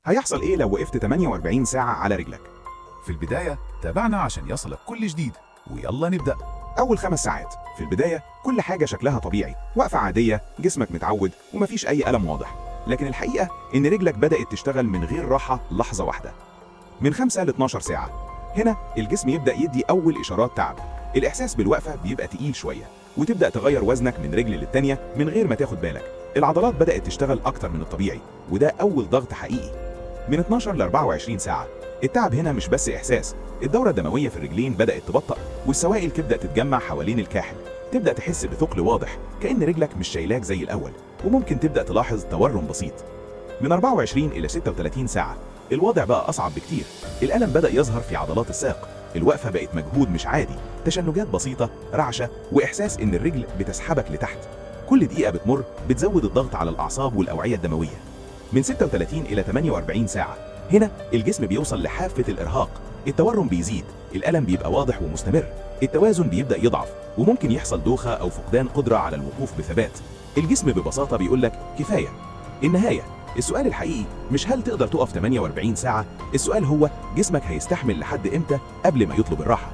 هيحصل إيه لو وقفت 48 ساعة على رجلك؟ في البداية تابعنا عشان يصلك كل جديد، ويلا نبدأ. أول 5 ساعات في البداية كل حاجة شكلها طبيعي، وقفة عادية، جسمك متعود ومفيش أي ألم واضح. لكن الحقيقة إن رجلك بدأت تشتغل من غير راحة لحظة واحدة. من 5 ل 12 ساعة هنا الجسم يبدأ يدي أول إشارات تعب. الإحساس بالوقفة بيبقى تقيل شوية، وتبدأ تغير وزنك من رجل للتانية من غير ما تاخد بالك. العضلات بدأت تشتغل أكتر من الطبيعي، وده أول ضغط حقيقي. من 12 ل 24 ساعة التعب هنا مش بس إحساس، الدورة الدموية في الرجلين بدأت تبطأ، والسوائل تبدأ تتجمع حوالين الكاحل. تبدأ تحس بثقل واضح كأن رجلك مش شايلاك زي الأول، وممكن تبدأ تلاحظ تورم بسيط. من 24 إلى 36 ساعة الوضع بقى أصعب بكتير. الألم بدأ يظهر في عضلات الساق، الوقفة بقت مجهود مش عادي، تشنجات بسيطة، رعشة، وإحساس إن الرجل بتسحبك لتحت. كل دقيقة بتمر بتزود الضغط على الأعصاب والأوعية الدموية. من 36 إلى 48 ساعة هنا الجسم بيوصل لحافة الإرهاق، التورم بيزيد، الألم بيبقى واضح ومستمر، التوازن بيبدأ يضعف، وممكن يحصل دوخة أو فقدان قدرة على الوقوف بثبات. الجسم ببساطة بيقولك كفاية. النهاية، السؤال الحقيقي مش هل تقدر تقف 48 ساعة، السؤال هو جسمك هيستحمل لحد إمتى قبل ما يطلب الراحة.